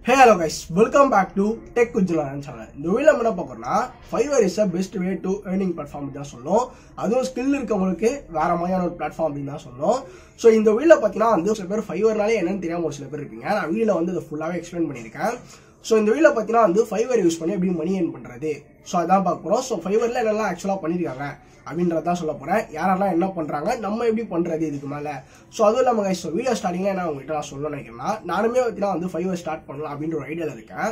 Hey hello guys, welcome back to Tech Kujula channel. இந்த வீடியோல என்ன பார்க்கறோம்னா Fiverr is the best way to earning platform தான் சொல்றோம். அதுவும் ஸ்கில் இருக்கவங்களுக்கு வேற மாதிரியான ஒரு பிளாட்ஃபார்ம் அப்படினு தான் சொல்றோம். சோ இந்த வீடியோல பாத்தீங்கன்னா வந்து சில பேர் Fiverrனாலே என்னன்னு தெரியாம ஒரு சில பேர் இருக்கீங்க. நான் வீடியோல வந்து இத ஃபுல்லாவே எக்ஸ்பிளைன் பண்ணிருக்கேன். சோ இந்த வீடியோல பாத்தீங்கன்னா வந்து Fiverr யூஸ் பண்ணி எப்படி மணி earn பண்றது. சோ அதான் பார்க்க போறோம். சோ Fiverrல என்னெல்லாம் ஆக்சுவலா பண்ணிருக்காங்க அப்படின்றத சொல்ல போறேன். யாரெல்லாம் என்ன பண்றாங்க, நம்ம எப்படி பண்றது இதுக்கு மேல. சோ அதுவும் இல்லாம गाइस வீடியோ ஸ்டார்டிங்ல நான் உங்ககிட்ட சொல்லணும்னு நினைக்கிறேன். நானுமே பாத்தீங்கன்னா வந்து Fiverr ஸ்டார்ட் பண்ணலாம் அப்படின்ற ஒரு ஐடியால இருக்கேன்.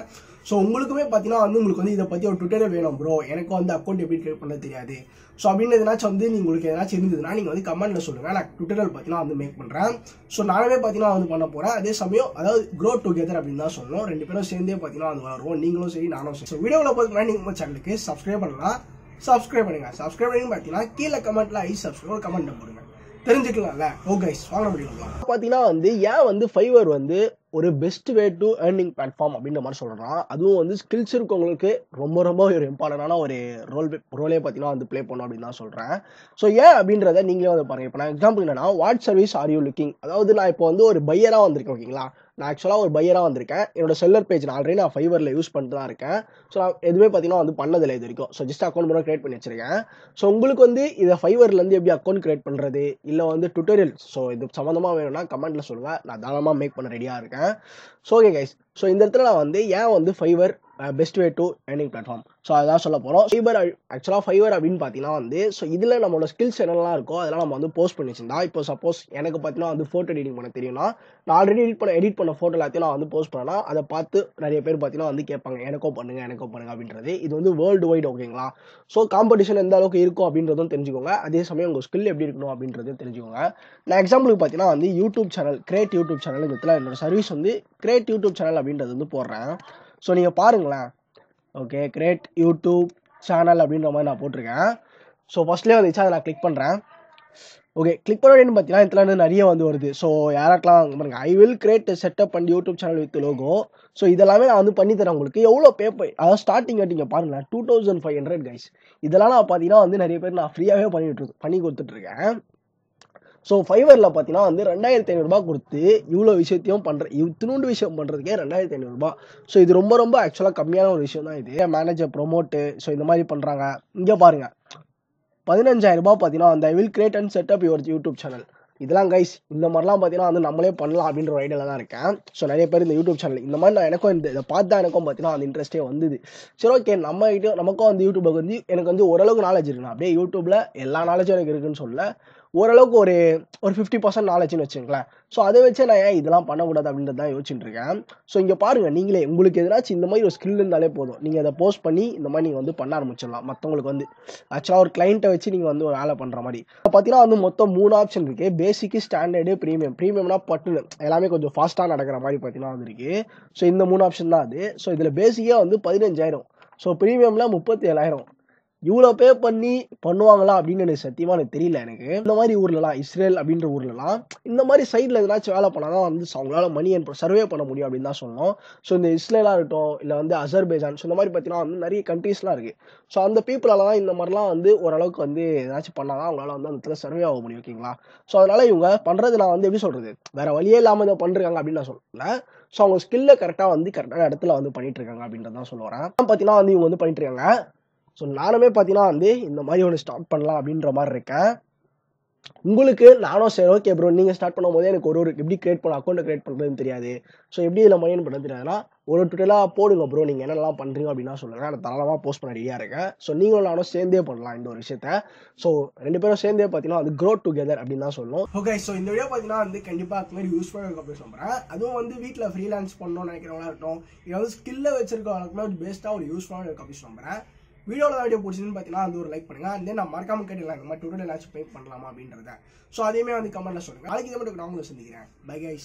சோ உங்களுக்குமே பாத்தீங்கன்னா வந்து உங்களுக்கு வந்து இத பத்தி ஒரு டுட்டோரியல் வேணும் ப்ரோ, எனக்கு வந்து அக்கவுண்ட் எப்படி கிரியேட் பண்ணது தெரியாது. சோ அப்படின்னு எதனாச்சும் வந்து உங்களுக்கு ஏதாச்சும் இருந்ததுன்னா நீங்க வந்து கமெண்ட்ல சொல்லுங்க. நான் டுட்டோரியல் பாத்தீங்கன்னா வந்து மேக் பண்றேன். சோ நானுமே பாத்தீங்கன்னா வந்து பண்ண போறேன். அதே சமயம் அதாவது grow together அப்படின்னு தான் சொல்லணும். ரெண்டு பேரும் சேர்ந்தே பாத்தீங்கன்னா வந்து வருவோம். நீங்களும் சரி நானும் சரி. சோ வீடியோல போறதுக்கு நீங்க நம்ம சேனலுக்கு சப்ஸ்கிரைப் பண்ணலாம். சப்ஸ்கிரைப் பண்ணுங்க. சப்ஸ்கிரைப் பண்ணி பாத்தீங்கன்னா கீழ கமெண்ட்ல ஐ சப்ஸ்கிரைப் கமெண்ட் போடுங்க, தெரிஞ்சுக்கலாம்ல. ஓ गाइस வாங்க வீடியோலாம். பாத்தீங்கன்னா வந்து ஏன் வந்து Fiverr வந்து ஒரு best way to earning platform அப்படின்ற மாதிரி சொல்றான். அதுவும் வந்து ஸ்கில்ஸ் இருக்கவங்களுக்கு ரொம்ப ரொம்ப ஒரு இம்பார்ட்டன்டான ஒரு ரோலே பாத்தீங்கன்னா வந்து ப்ளே பண்ணும் அப்படின்னு தான் சொல்றேன். ஸோ ஏன் அப்படின்றத நீங்களே வந்து பாருங்க. இப்போ நான் எக்ஸாம்பிள் என்னன்னா, what service are you looking, அதாவது நான் இப்போ வந்து ஒரு பையரா வந்திருக்கேன். ஓகேங்களா, நான் ஆக்சுவலாக ஒரு பையராக வந்திருக்கேன். என்னோட செல்லர் பேஜ் நான் ஆல்ரெடி நான் Fiverrல யூஸ் பண்ணிட்டு தான் இருக்கேன். ஸோ நான் எதுவுமே பார்த்தீங்கன்னா வந்து பண்ணதில்லை இது வரைக்கும். ஸோ ஜஸ்ட் அக்கௌண்ட் மட்டும் கிரியேட் பண்ணி வச்சிருக்கேன். ஸோ உங்களுக்கு வந்து இதை Fiverrலேருந்து எப்படி அக்கௌண்ட் கிரியேட் பண்ணுறது, இல்லை வந்து டுட்டோரியல் ஸோ இது சம்மந்தமாக வேணும்னா கமெண்ட்டில் சொல்லுங்கள். நான் தாராளமாக மேக் பண்ண ரெடியாக இருக்கேன். ஸோ ஓகே கைஸ், ஸோ இந்த இடத்துல நான் வந்து ஏன் வந்து Fiverr best way to earning platform, so அதான் சொல்ல போகிறோம். Fiverr அப்படின்னு பார்த்தீங்கன்னா வந்து ஸோ இதில் நம்மளோட ஸ்கில்ஸ் என்னெல்லாம் இருக்கோ அதெல்லாம் நம்ம வந்து போஸ்ட் பண்ணி வச்சிருந்தா, இப்போ சப்போஸ் எனக்கு பார்த்தீங்கன்னா வந்து ஃபோட்டோ எடிட்டிங் பண்ண தெரியும்னா நான் ஆல்ரெடி எடிட் பண்ண ஃபோட்டோ எல்லாத்தையும் நான் வந்து போஸ்ட் பண்ணேன்னா அதை பார்த்து நிறைய பேர் பார்த்தீங்கன்னா வந்து கேட்பாங்க, எனக்கோ பண்ணுங்க அப்படின்றது. இது வந்து வேர்ல்டு வைடு. ஓகேங்களா, ஸோ காம்படிஷன் எந்த அளவுக்கு இருக்கும் அப்படின்றதும் தெரிஞ்சுக்கோங்க. அதே சமயம் உங்கள் ஸ்கில் எப்படி இருக்கணும் அப்படின்றதையும் தெரிஞ்சுக்கோங்க. நான் எக்ஸாம்பிளுக்கு பார்த்தீங்கன்னா வந்து YouTube channel, create YouTube channel, இந்த இடத்துல என்னோட சர்வீஸ் வந்து கிரியேட் யூடியூப் சேனல் அப்படின்றது வந்து போடுறேன். ஸோ நீங்கள் பாருங்களேன். ஓகே, கிரியேட் யூடியூப் சேனல் அப்படின்ற மாதிரி நான் போட்டிருக்கேன். ஸோ ஃபர்ஸ்ட்லேயே வந்துச்சு, அதை நான் கிளிக் பண்ணுறேன். ஓகே, கிளிக் பண்ண அப்படின்னு பார்த்தீங்கன்னா இதில் நிறைய வந்து வருது. ஸோ யாராக்கெல்லாம் பாருங்க, I will create setup and YouTube channel with logo. So இதெல்லாமே நான் வந்து பண்ணி தரேன் உங்களுக்கு. எவ்வளோ பேப்பர், அதாவது ஸ்டார்டிங் கட்டிங்க பாருங்களேன், 2500 கைஸ். இதெல்லாம் நான் பார்த்தீங்கன்னா வந்து நிறைய பேர் நான் ஃப்ரீயாகவே பண்ணி கொடுத்துட்ருக்கேன். ஸோ Fiverrல பார்த்தீங்கன்னா வந்து 2500 ரூபாய் கொடுத்து இவ்வளோ விஷயத்தையும் பண்ணுறேன். இத்தினூண்டு விஷயம் பண்ணுறதுக்கே 2500 ரூபாய். ஸோ இது ரொம்ப ரொம்ப ஆக்சுவலாக கம்மியான ஒரு விஷயம் தான் இது. மேனேஜர் ப்ரொமோட்டு ஸோ இந்த மாதிரி பண்ணுறாங்க. இங்கே பாருங்க, 15000 ரூபாய் பார்த்தீங்கன்னா அந்த ஐ will create and setup your YouTube channel. இதெல்லாம் கைஸ் இந்த மாதிரிலாம் பார்த்தீங்கன்னா வந்து நம்மளே பண்ணலாம் அப்படின்ற ஒரு ஐடியாவில் தான் இருக்கேன். ஸோ நிறைய பேர் இந்த யூடியூப் சேனல் இந்த மாதிரி எனக்கும் இதை பார்த்து தான் எனக்கும் பார்த்தீங்கன்னா அந்த இன்ட்ரெஸ்ட்டே வந்தது. சரி ஓகே, நமக்கும் வந்து யூடியூபுக்கு வந்து எனக்கு வந்து ஓரளவுக்கு நாலேஜ் இருக்குண்ணா. அப்படியே யூடியூப்ல எல்லா நாலேஜும் எனக்கு இருக்குன்னு சொல்ல, ஓரளவுக்கு ஒரு 50% நாலேஜ்னு வச்சுங்களேன். ஸோ அதை வச்சு நான் ஏன் இதெல்லாம் பண்ணக்கூடாது அப்படின்றத தான் யோசிச்சுட்டு இருக்கேன். ஸோ இங்கே பாருங்க, நீங்களே உங்களுக்கு எதனாச்சும் இந்த மாதிரி ஒரு ஸ்கில் இருந்தாலே போதும், நீங்கள் அதை போஸ்ட் பண்ணி இந்த மாதிரி நீங்கள் வந்து பண்ண ஆரம்பிச்சிடலாம். மற்றவங்களுக்கு வந்து ஆக்சுவலாக ஒரு கிளைண்ட்டை வச்சு நீங்கள் வந்து ஒரு வேலை பண்ணுற மாதிரி பார்த்தீங்கன்னா வந்து மொத்தம் 3 ஆப்ஷன் இருக்கு. பேசிக்கு, ஸ்டாண்டர்டு, ப்ரீமியம். ப்ரீமியம்னா பட்டுன்னு எல்லாமே கொஞ்சம் ஃபாஸ்ட்டாக நடக்கிற மாதிரி பார்த்தீங்கன்னா வந்து இருக்கு. ஸோ இந்த 3 ஆப்ஷன் தான் அது. ஸோ இதில் பேசிக்காக வந்து 15000, ஸோ ப்ரீமியம்ல 37000. இவ்வளோ பே பண்ணி பண்ணுவாங்களா அப்படின்னு எனக்கு சத்தியமாக எனக்கு தெரியல. எனக்கு இந்த மாதிரி ஊர்லலாம், இஸ்ரேல் அப்படின்ற ஊர்லலாம் இந்த மாதிரி சைடில் எதனாச்சும் வேலை பண்ணால் தான் வந்து அவங்களால மணி சர்வே பண்ண முடியும் அப்படின்னு தான் சொல்லணும். ஸோ இந்த இஸ்ரேலாக இருக்கட்டும், இல்லை வந்து அசர்பைஜான், ஸோ இந்த மாதிரி பார்த்தீங்கன்னா வந்து நிறைய கண்ட்ரீஸ்லாம் இருக்குது. ஸோ அந்த பீப்புளால தான் இந்த மாதிரிலாம் வந்து ஓரளவுக்கு வந்து ஏதாச்சும் பண்ணால் தான் அவங்களால வந்து அந்த இடத்துல சர்வே ஆக முடியும். ஓகேங்களா, ஸோ அதனால் இவங்க பண்ணுறது நான் வந்து எப்படி சொல்கிறது, வேறு வழியே இல்லாமல் இதை பண்ணுறாங்க அப்படின்னு நான் சொல்லலை. ஸோ அவங்க ஸ்கில்லை கரெக்டாக வந்து கரெக்டான இடத்துல வந்து பண்ணிட்டு இருக்காங்க அப்படின்றதான் சொல்ல வரேன். பார்த்தீங்கன்னா வந்து இவங்க வந்து பண்ணிட்டு இருக்காங்க. ஸோ நானுமே பார்த்தீங்கன்னா வந்து இந்த மாதிரி ஒன்று ஸ்டார்ட் பண்ணலாம் அப்படின்ற மாதிரி இருக்கேன். உங்களுக்கு நானும் சரி ஓகே ப்ரோ, நீங்கள் ஸ்டார்ட் பண்ணும் போதே எனக்கு ஒரு எப்படி கிரியேட் பண்ண அக்கௌண்ட் கிரியேட் பண்ணுறதுன்னு தெரியாது. ஸோ எப்படி இதில் மணி பண்ண தெரியாதுன்னா ஒரு டுட்டலாக போடுங்க ப்ரோ, நீங்கள் என்னெல்லாம் பண்ணுறீங்க அப்படின்னா சொல்லுங்கள். நான் தாராளமாக போஸ்ட் பண்ண ரெடியாக இருக்கேன். ஸோ நீங்களும் நானும் சேர்ந்தே பண்ணலாம் இந்த ஒரு விஷயத்த. ஸோ ரெண்டு பேரும் சேர்ந்தே பார்த்தீங்கன்னா அது grow together அப்படின்னு தான் சொல்லணும். ஓகே, ஸோ இந்த வீடியோ பார்த்தீங்கன்னா வந்து கண்டிப்பாக அது மாதிரி யூஸ்ஃபுல்லாக இருக்கும் அப்படின்னு சொல்கிறேன். அதுவும் வந்து வீட்டில் ஃப்ரீலான்ஸ் பண்ணணும்னு நினைக்கிறவங்களா இருக்கட்டும், இது வந்து ஸ்கில்லை வச்சிருக்கவங்களுக்குமே ஒரு பெஸ்ட்டாக ஒரு யூஸ்ஃபுல்லாக இருக்கும் அப்படின்னு சொல்கிறேன். வீடியோ பிடிச்சிருந்து பார்த்தீங்கன்னா வந்து ஒரு லைக் பண்ணுங்க. அண்ட் நான் மறக்காம கேட்டுக்கலாம் இந்த மாதிரி டுட்டோரியல் ஏதாச்சும் பண்ணலாமா அப்படின்றத. ஸோ அதையுமே வந்து கமெண்ட்ல சொல்லுங்க. நாளைக்கு இதை மட்டும் நான் உங்களை சந்திக்கிறேன். Bye guys.